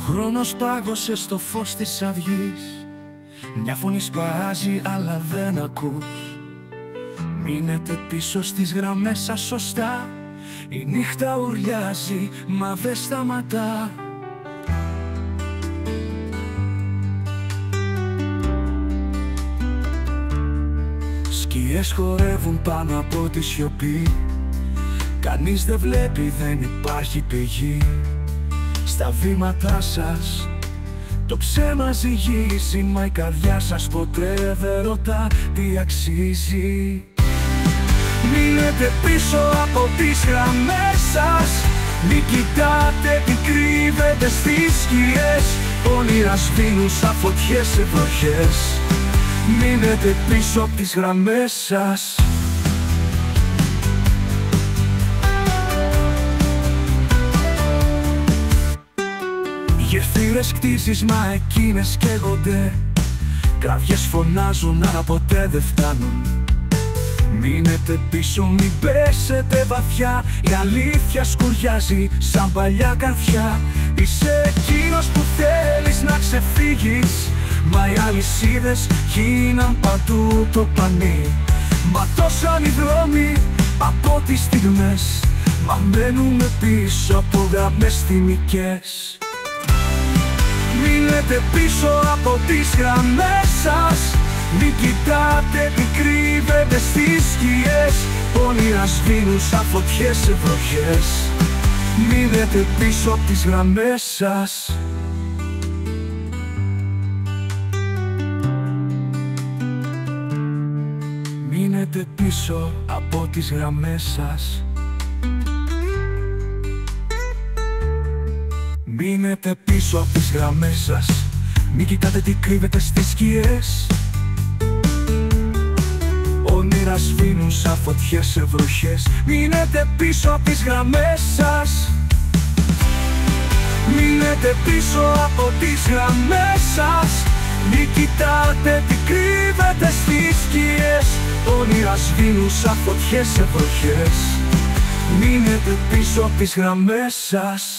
χρόνος πάγωσε στο φως της αυγής. Μια φωνή σπάζει αλλά δεν ακούς. Μείνετε πίσω στις γραμμές σας σωστά. Η νύχτα ουρλιάζει μα δεν σταματά. Σκιές χορεύουν πάνω από τη σιωπή. Κανείς δεν βλέπει, δεν υπάρχει πηγή. Στα βήματά σας το ψέμα ζυγίζει, μα η καρδιά σας ποτέ δεν ρωτά τι αξίζει. Μείνετε πίσω από τις γραμμές σας. Μη κοιτάτε τι κρύβεται στις σκιές. Όνειρα σβήνουν σαν φωτιές σε βροχές. Μείνετε πίσω από τις γραμμές σας. Γεφύρες κτίζεις μα εκείνες καίγονται. Κραυγές φωνάζουν αλλά ποτέ δεν φτάνουν. Μείνετε πίσω, μην πέσετε βαθιά. Η αλήθεια σκουριάζει σαν παλιά καρδιά. Είσαι εκείνος που θέλεις να ξεφύγεις, μα οι αλυσίδες γίναν παντού το πανί. Ματώσαν οι δρόμοι από τις στιγμές, μα μένουμε πίσω από γραμμές θυμικές. Μείνετε πίσω από τις γραμμές σας. Μην κοιτάτε τι κρύβεται στις σκιές. Όνειρα σβήνουν σαν φωτιές σε βροχές. Μείνετε πίσω από τις γραμμές σας. Μείνετε πίσω από τις γραμμές σας. Μείνετε πίσω από τις γραμμές σας. Μην κοιτάτε τι κρύβεται στις σκιές. Όνειρα σβήνουν σαν φωτιές σε βροχές. Μείνετε πίσω από τις γραμμές σας. Μείνετε πίσω από τις γραμμές σας. Μην κοιτάτε τι κρύβεται στις σκιές. Όνειρα σβήνουν σαν φωτιές σε βροχές. Μείνετε πίσω από τις γραμμές σας.